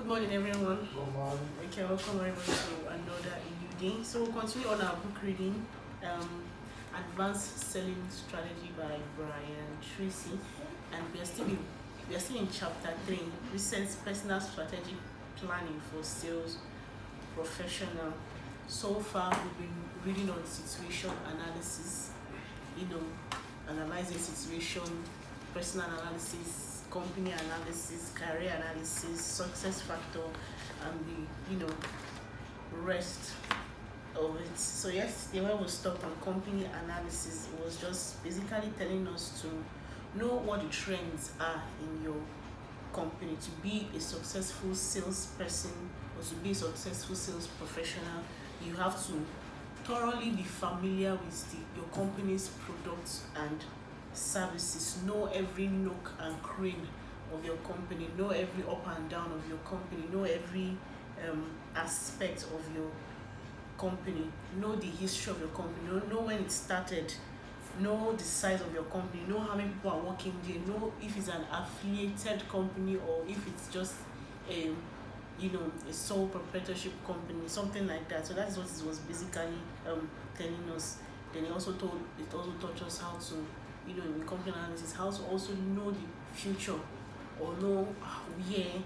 Good morning, everyone. Good morning. Okay, welcome everybody to another new day. So we'll continue on our book reading, Advanced Selling Strategy by Brian Tracy, and we are still in chapter 3, Recent Personal Strategic Planning for Sales Professional. So far, we've been reading on situation analysis, analyzing situation, personal analysis, company analysis, career analysis, success factor, and the rest of it. So yesterday when we stopped on company analysis, it was just basically telling us to know what the trends are in your company to be a successful salesperson or to be a successful sales professional. You have to thoroughly be familiar with your company's products and services, know every nook and crane of your company, know every up and down of your company, know every aspect of your company, know the history of your company, know when it started, know the size of your company, know how many people are working there, know if it's an affiliated company or if it's just a sole proprietorship company, something like that. So that is what it was basically telling us. Then it also taught us how to, in company analysis, how to also know the future or know where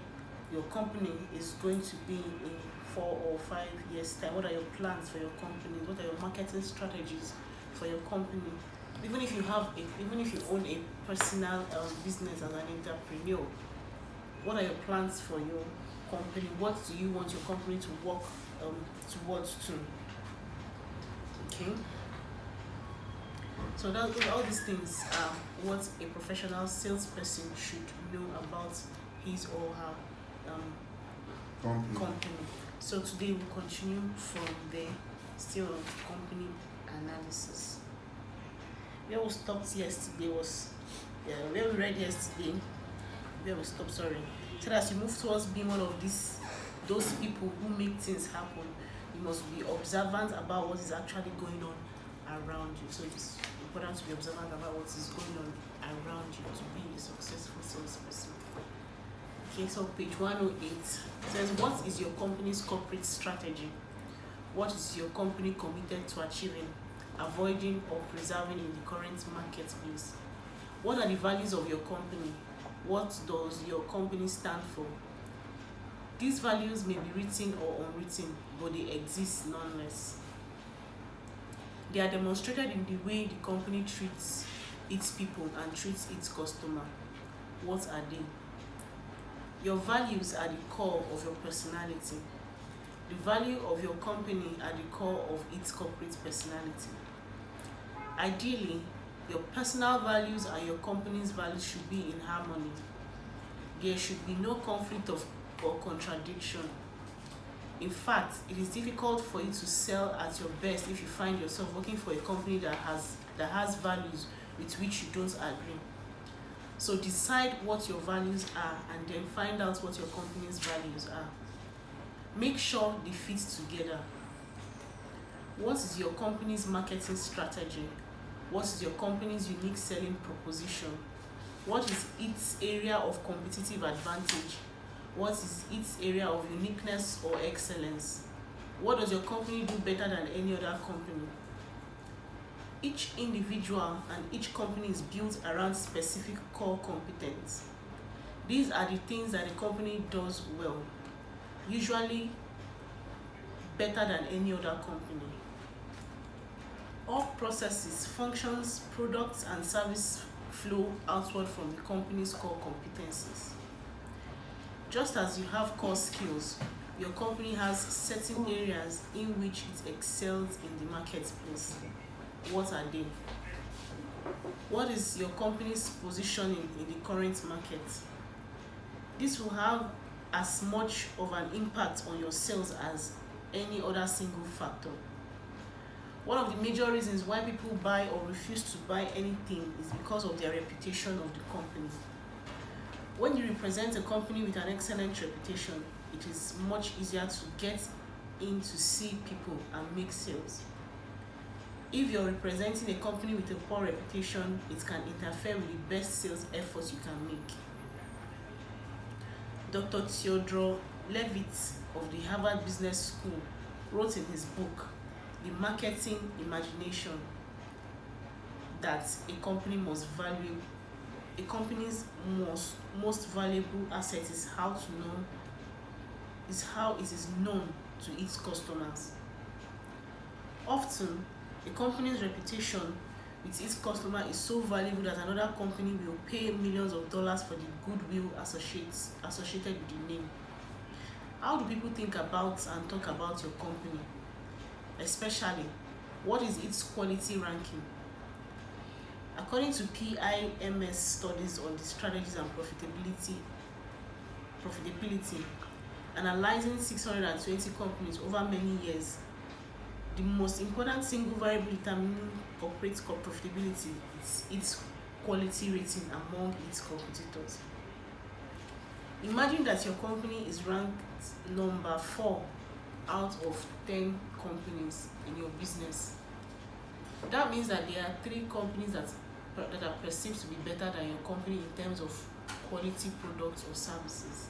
your company is going to be in 4 or 5 years time. What are your plans for your company? What are your marketing strategies for your company? Even if you own a personal business as an entrepreneur, what are your plans for your company? What do you want your company to work towards to? Okay. So all these things are what a professional salesperson should know about his or her company. So today we'll continue from there, still on company analysis. Where we stopped yesterday was, where we read yesterday, where we stopped, sorry. So as you move towards being one of those people who make things happen, you must be observant about what is actually going on around you. So it's important to be observant about what is going on around you to be a successful salesperson. Okay, so page 108 says, what is your company's corporate strategy? What is your company committed to achieving, avoiding, or preserving in the current marketplace? What are the values of your company? What does your company stand for? These values may be written or unwritten, but they exist nonetheless. They are demonstrated in the way the company treats its people and treats its customer. What are they? Your values are the core of your personality. The value of your company are the core of its corporate personality. Ideally, your personal values and your company's values should be in harmony. There should be no conflict or contradiction. In fact, it is difficult for you to sell at your best if you find yourself working for a company that has values with which you don't agree. So decide what your values are and then find out what your company's values are. Make sure they fit together. What is your company's marketing strategy? What is your company's unique selling proposition? What is its area of competitive advantage? What is its area of uniqueness or excellence? What does your company do better than any other company? Each individual and each company is built around specific core competence. These are the things that the company does well, usually better than any other company. All processes, functions, products, and service flow outward from the company's core competencies. Just as you have core skills, your company has certain areas in which it excels in the marketplace. What are they? What is your company's positioning in the current market? This will have as much of an impact on your sales as any other single factor. One of the major reasons why people buy or refuse to buy anything is because of their reputation of the company. When you represent a company with an excellent reputation, it is much easier to get in to see people and make sales. If you're representing a company with a poor reputation, it can interfere with the best sales efforts you can make. Dr. Theodore Levitt of the Harvard Business School wrote in his book, The Marketing Imagination, that a company's most valuable asset is how it is known to its customers. Often, a company's reputation with its customer is so valuable that another company will pay millions of dollars for the goodwill associated with the name. How do people think about and talk about your company? Especially, what is its quality ranking? According to PIMS studies on the strategies and profitability, analyzing 620 companies over many years, the most important single variable determining corporate profitability is its quality rating among its competitors. Imagine that your company is ranked number 4 out of 10 companies in your business. That means that there are 3 companies that are perceived to be better than your company in terms of quality products or services,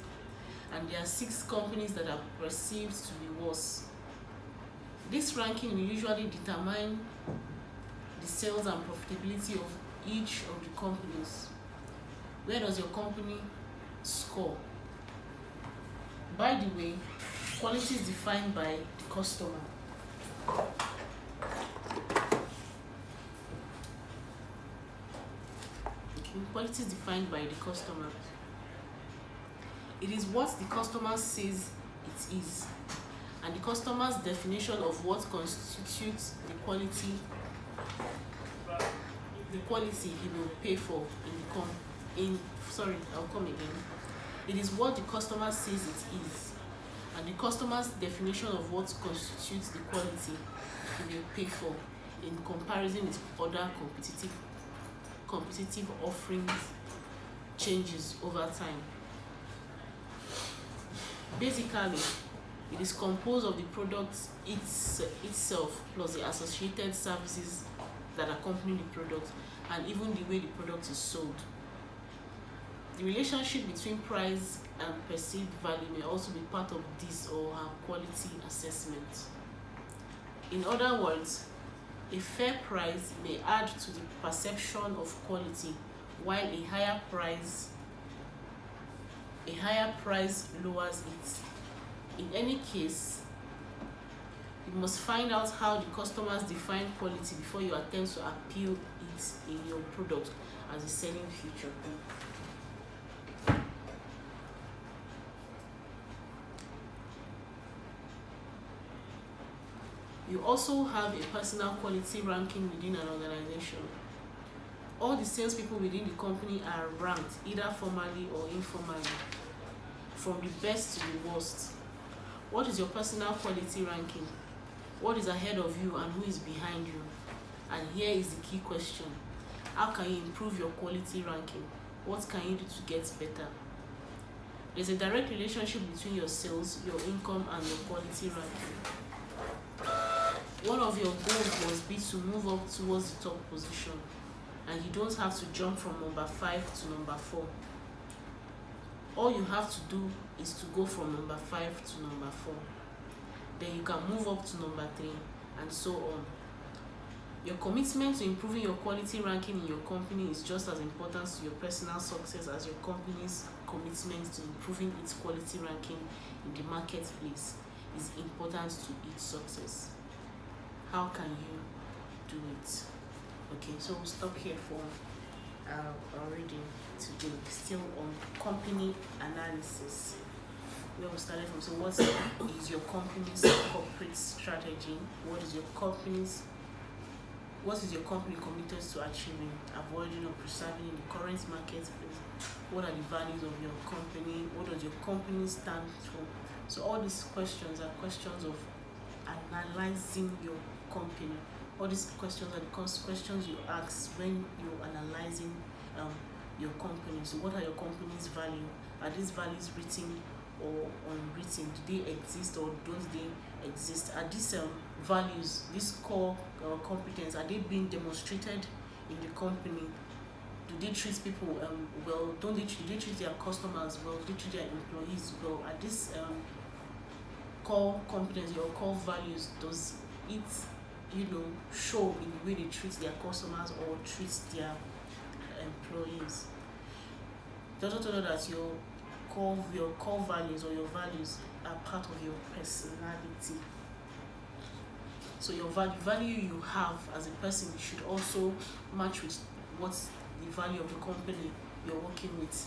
and there are 6 companies that are perceived to be worse. This ranking will usually determine the sales and profitability of each of the companies. Where does your company score? By the way, quality is defined by the customer. Quality is defined by the customer. It is what the customer says it is, and the customer's definition of what constitutes the quality he will pay for It is what the customer says it is, and the customer's definition of what constitutes the quality he will pay for in comparison with other competitive offerings changes over time. Basically, it is composed of the product itself plus the associated services that accompany the product, and even the way the product is sold. The relationship between price and perceived value may also be part of this or her quality assessment. In other words, a fair price may add to the perception of quality, while a higher price lowers it. In any case, you must find out how the customers define quality before you attempt to appeal it in your product as a selling feature. You also have a personal quality ranking within an organization. All the salespeople within the company are ranked, either formally or informally, from the best to the worst. What is your personal quality ranking? What is ahead of you and who is behind you? And here is the key question: how can you improve your quality ranking? What can you do to get better? There's a direct relationship between your sales, your income, and your quality ranking. One of your goals must be to move up towards the top position, and you don't have to jump from number 5 to number 4. All you have to do is to go from number 5 to number 4. Then you can move up to number 3, and so on. Your commitment to improving your quality ranking in your company is just as important to your personal success as your company's commitment to improving its quality ranking in the marketplace is important to its success. How can you do it? Okay, so we'll stop here for our reading today. Still on company analysis, where we started from. So what is your company's corporate strategy? What is your company committed to achieving, avoiding, or preserving in the current marketplace? What are the values of your company? What does your company stand for? So all these questions are questions of analyzing your company. All these questions are the questions you ask when you're analyzing your company. So what are your company's values? Are these values written or unwritten? Do they exist or don't they exist? Are these values, these core competence, are they being demonstrated in the company Do they treat people well? Do they treat their customers well? Do they treat their employees well? Are these core competency or core values, does it show in the way they treat their customers or treat their employees? It also told us that your core values or your values are part of your personality. So your value you have as a person should also match with what the value of the company you're working with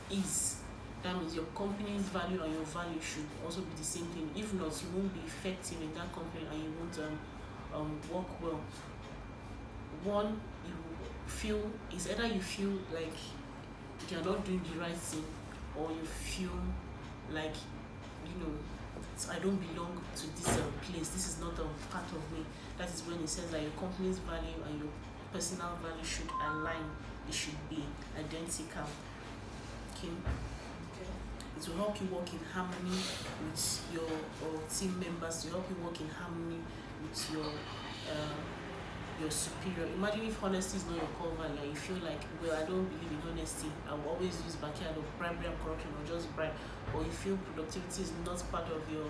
is. That means your company's value and your value should also be the same thing. If not, you won't be effective in that company and you won't work well. One, you feel is either you feel like you're not doing the right thing, or you feel like I don't belong to this place. This is not part of me. That is when it says that your company's value and your personal value should align. It should be identical. Okay. It will help you work in harmony with your team members. To help you work in harmony with your superior. Imagine if honesty is not your core value. You feel like, well, I don't believe in honesty. I will always use backyard of bribery and corruption, or just bribe. Or you feel productivity is not part of your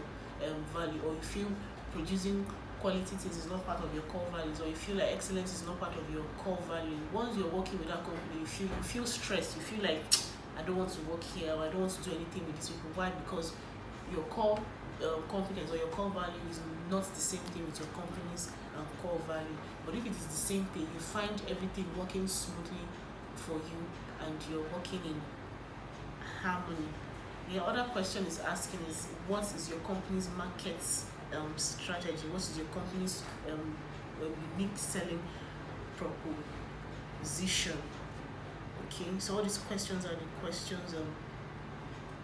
value, or you feel producing quality things is not part of your core values, or you feel like excellence is not part of your core value. Once you're working with that company, you feel stressed. You feel like, I don't want to work here, or I don't want to do anything with these people. Why? Because your core competence or your core value is not the same thing with your company's core value. But if it is the same thing, you find everything working smoothly for you and you're working in harmony. The other question is asking is, what is your company's market strategy? What is your company's unique selling proposition? Okay, so all these questions are the questions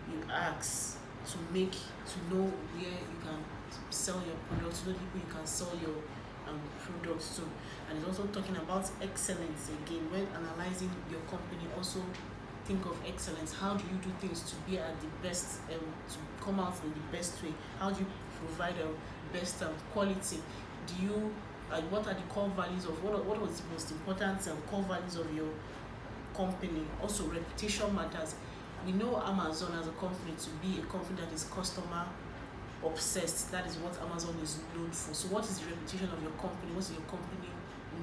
you ask to know where you can sell your products, to know people you can sell your products to. And it's also talking about excellence again. When analyzing your company, also think of excellence. How do you do things to be at the best, to come out in the best way? How do you provide best quality? What are the core values of what was the most important core values of your company? Also, reputation matters. We know Amazon as a company to be a company that is customer obsessed. That is what Amazon is known for. So what is the reputation of your company? What is your company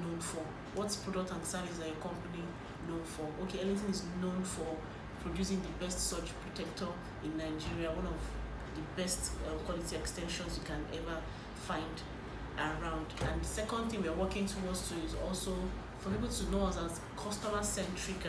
known for? What product and service are your company known for? Okay, Ellington is known for producing the best surge protector in Nigeria, one of the best quality extensions you can ever find around. And the second thing we are working towards is also for people to know us as customer-centric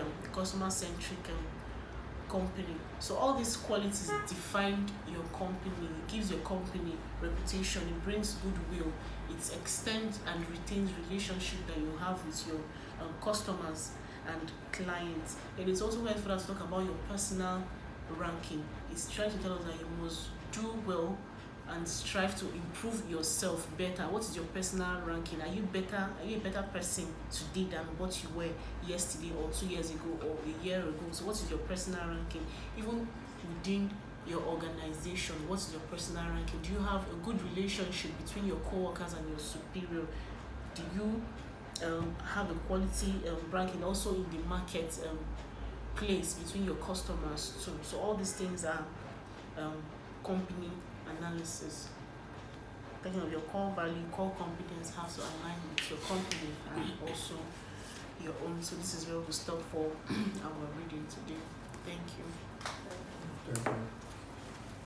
company. So all these qualities define your company. It gives your company reputation. It brings goodwill. It extends and retains relationship that you have with your customers and clients. And it's also went further to talk about your personal ranking. It's trying to tell us that you must do well and strive to improve yourself better. What is your personal ranking? Are you a better person today than what you were yesterday or 2 years ago or a year ago? So what is your personal ranking? Even within your organization, what is your personal ranking? Do you have a good relationship between your co-workers and your superior? Do you have a quality ranking also in the market place between your customers too? So all these things are company analysis. Thinking of your core value, core competence has to align with your company and also your own. So this is where we'll stop for our reading today. Thank you. Thank you.